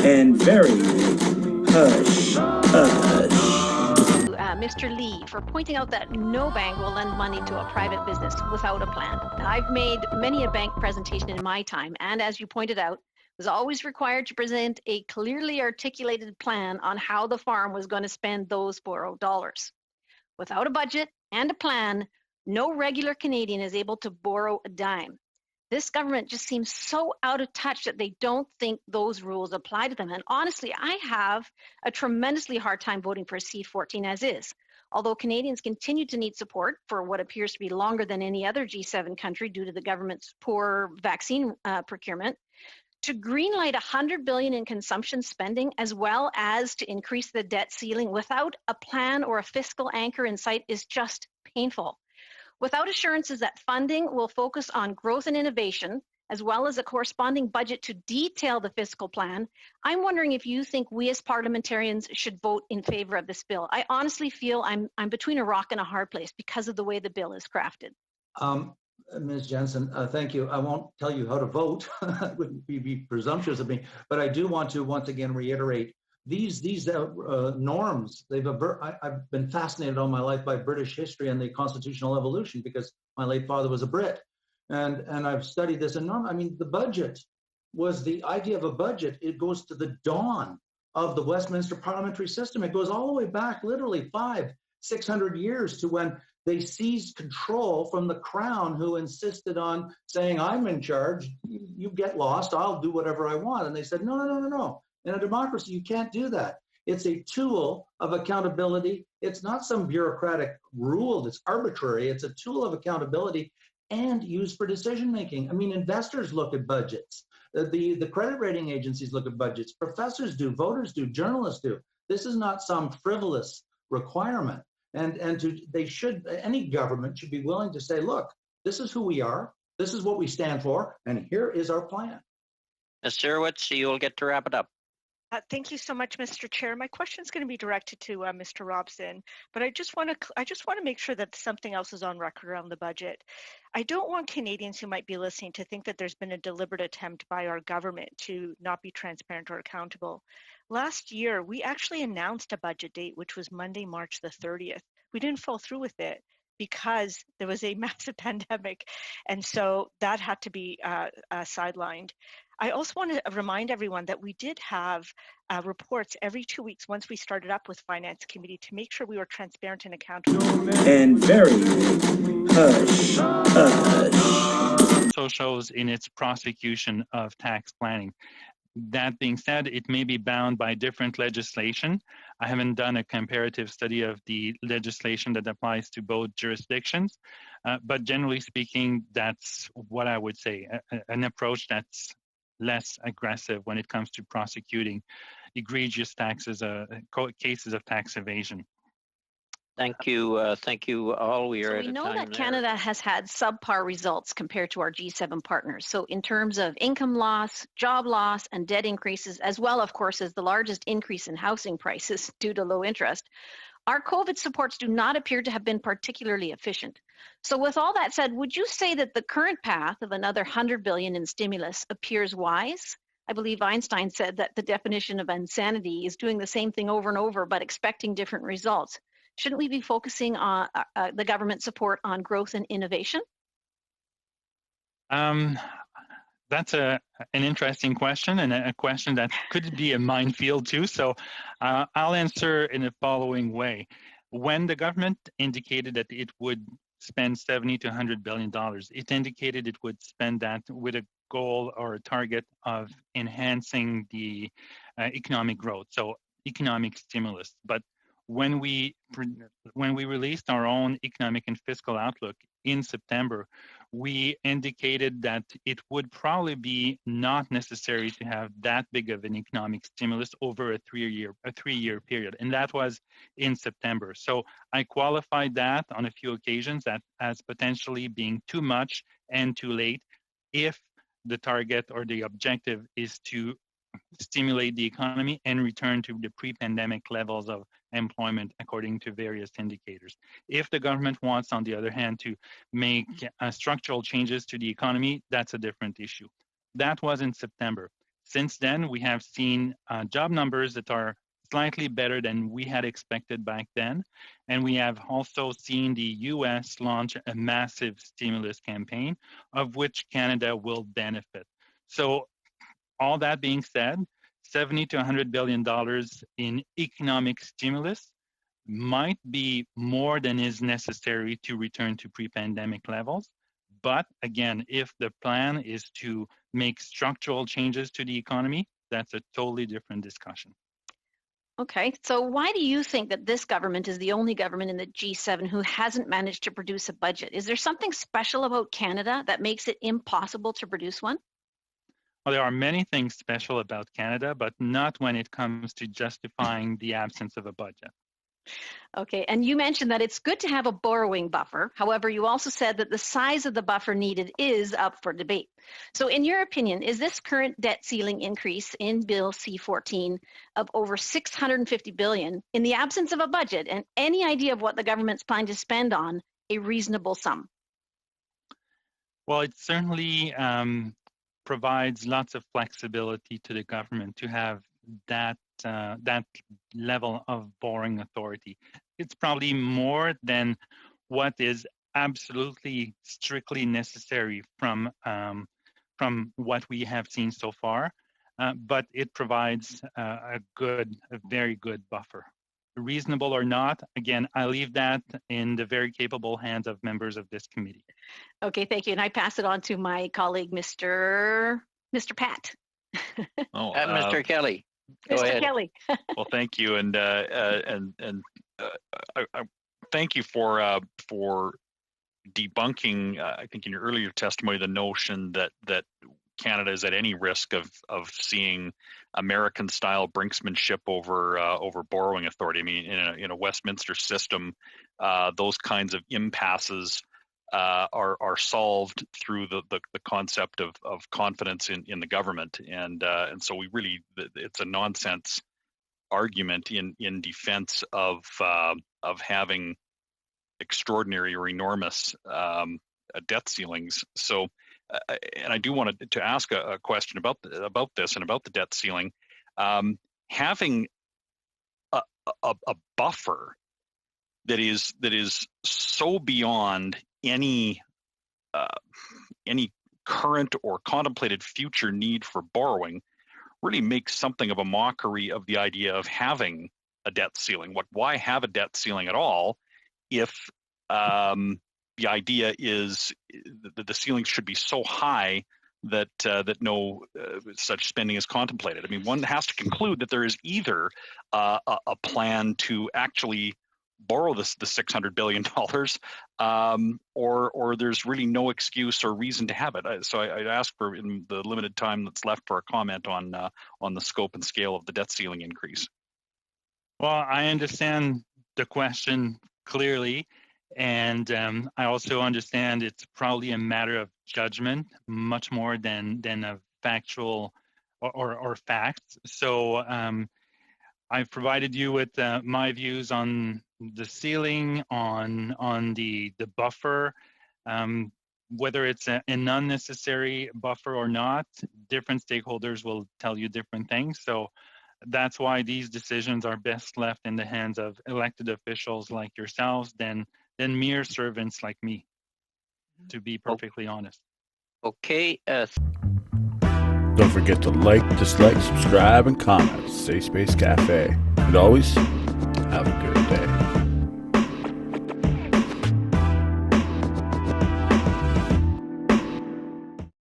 and very hush hush. Mr. Lee, for pointing out that no bank will lend money to a private business without a plan. I've made many a bank presentation in my time, and as you pointed out, was always required to present a clearly articulated plan on how the farm was going to spend those borrowed dollars. Without a budget and a plan, no regular Canadian is able to borrow a dime. This government just seems so out of touch that they don't think those rules apply to them. And honestly, I have a tremendously hard time voting for C14 as is. Although Canadians continue to need support for what appears to be longer than any other G7 country due to the government's poor vaccine procurement, to greenlight $100 billion in consumption spending, as well as to increase the debt ceiling without a plan or a fiscal anchor in sight is just painful. Without assurances that funding will focus on growth and innovation, as well as a corresponding budget to detail the fiscal plan, I'm wondering if you think we as parliamentarians should vote in favor of this bill. I honestly feel I'm between a rock and a hard place because of the way the bill is crafted. Ms. Jensen, thank you. I won't tell you how to vote. It would be presumptuous of me, but I do want to once again reiterate these norms. I've been fascinated all my life by British history and the constitutional evolution because my late father was a Brit, and I've studied this. And I mean, the budget was the idea of a budget. It goes to the dawn of the Westminster parliamentary system. It goes all the way back, literally 500-600 years to when they seized control from the crown, who insisted on saying, I'm in charge, you get lost, I'll do whatever I want. And they said, no. In a democracy, you can't do that. It's a tool of accountability. It's not some bureaucratic rule that's arbitrary. It's a tool of accountability and used for decision making. I mean, investors look at budgets. The credit rating agencies look at budgets. Professors do, voters do, journalists do. This is not some frivolous requirement. Any government should be willing to say, look, this is who we are, this is what we stand for, and here is our plan. Ms. Sirowitz, you'll get to wrap it up. Thank you so much, Mr. Chair. My question is going to be directed to Mr. Robson, but I just want to make sure that something else is on record around the budget. I don't want Canadians who might be listening to think that there's been a deliberate attempt by our government to not be transparent or accountable. Last year, we actually announced a budget date, which was Monday, March the 30th. We didn't follow through with it because there was a massive pandemic, and so that had to be sidelined. I also want to remind everyone that we did have reports every 2 weeks once we started up with Finance Committee to make sure we were transparent and accountable. And very hush hush. Also shows in its prosecution of tax planning. That being said, it may be bound by different legislation. I haven't done a comparative study of the legislation that applies to both jurisdictions, but generally speaking, that's what I would say, an approach that's less aggressive when it comes to prosecuting egregious taxes, cases of tax evasion. Thank you all. We know that Canada has had subpar results compared to our G7 partners. So in terms of income loss, job loss, and debt increases, as well, of course, as the largest increase in housing prices due to low interest, our COVID supports do not appear to have been particularly efficient. So with all that said, would you say that the current path of another $100 billion in stimulus appears wise? I believe Einstein said that the definition of insanity is doing the same thing over and over, but expecting different results. Shouldn't we be focusing on the government support on growth and innovation? That's an interesting question, and a question that could be a minefield too. So I'll answer in the following way. When the government indicated that it would spend $70 to $100 billion, it indicated it would spend that with a goal or a target of enhancing the economic growth, so economic stimulus. But when we released our own economic and fiscal outlook in September, we indicated that it would probably be not necessary to have that big of an economic stimulus over a three-year period, and that was in September. So I qualified that on a few occasions as potentially being too much and too late if the target or the objective is to stimulate the economy and return to the pre-pandemic levels of employment according to various indicators. If the government wants, on the other hand, to make structural changes to the economy, that's a different issue. That was in September. Since then, we have seen job numbers that are slightly better than we had expected back then. And we have also seen the US launch a massive stimulus campaign, of which Canada will benefit. So all that being said, $70 to $100 billion in economic stimulus might be more than is necessary to return to pre-pandemic levels. But again, if the plan is to make structural changes to the economy, that's a totally different discussion. Okay, so why do you think that this government is the only government in the G7 who hasn't managed to produce a budget? Is there something special about Canada that makes it impossible to produce one? Well, there are many things special about Canada, but not when it comes to justifying the absence of a budget. Okay, and you mentioned that it's good to have a borrowing buffer. However, you also said that the size of the buffer needed is up for debate. So in your opinion, is this current debt ceiling increase in Bill C-14 of over $650 billion in the absence of a budget and any idea of what the government's planning to spend on a reasonable sum? Well, it certainly provides lots of flexibility to the government to have that level of borrowing authority. It's probably more than what is absolutely strictly necessary from what we have seen so far, but it provides a very good buffer. Reasonable or not, again, I leave that in the very capable hands of members of this committee. Okay, thank you. And I pass it on to my colleague, Mr. Pat. Mr. Kelly. Go Mr. ahead. Kelly. Well, thank you, and I thank you for debunking. I think in your earlier testimony, the notion that Canada is at any risk of seeing American-style brinksmanship over borrowing authority. I mean, in a Westminster system, those kinds of impasses are solved through the concept of confidence in the government, and so we really, it's a nonsense argument in defense of having extraordinary or enormous debt ceilings. So, and I do want to ask a question about this and about the debt ceiling. Having a buffer that is so beyond any current or contemplated future need for borrowing really makes something of a mockery of the idea of having a debt ceiling. Why have a debt ceiling at all if the idea is that the ceiling should be so high that no such spending is contemplated? I mean, one has to conclude that there is either a plan to actually borrow the $600 billion, or there's really no excuse or reason to have it. So I'd ask for, in the limited time that's left, for a comment on the scope and scale of the debt ceiling increase. Well, I understand the question clearly, and I also understand it's probably a matter of judgment much more than a factual or facts. So I've provided you with my views on the ceiling, on the buffer, whether it's an unnecessary buffer or not. Different stakeholders will tell you different things. So that's why these decisions are best left in the hands of elected officials like yourselves than mere servants like me, to be perfectly honest. Okay. Don't forget to like, dislike, subscribe, and comment. Safe Space Cafe. And always, have a good day.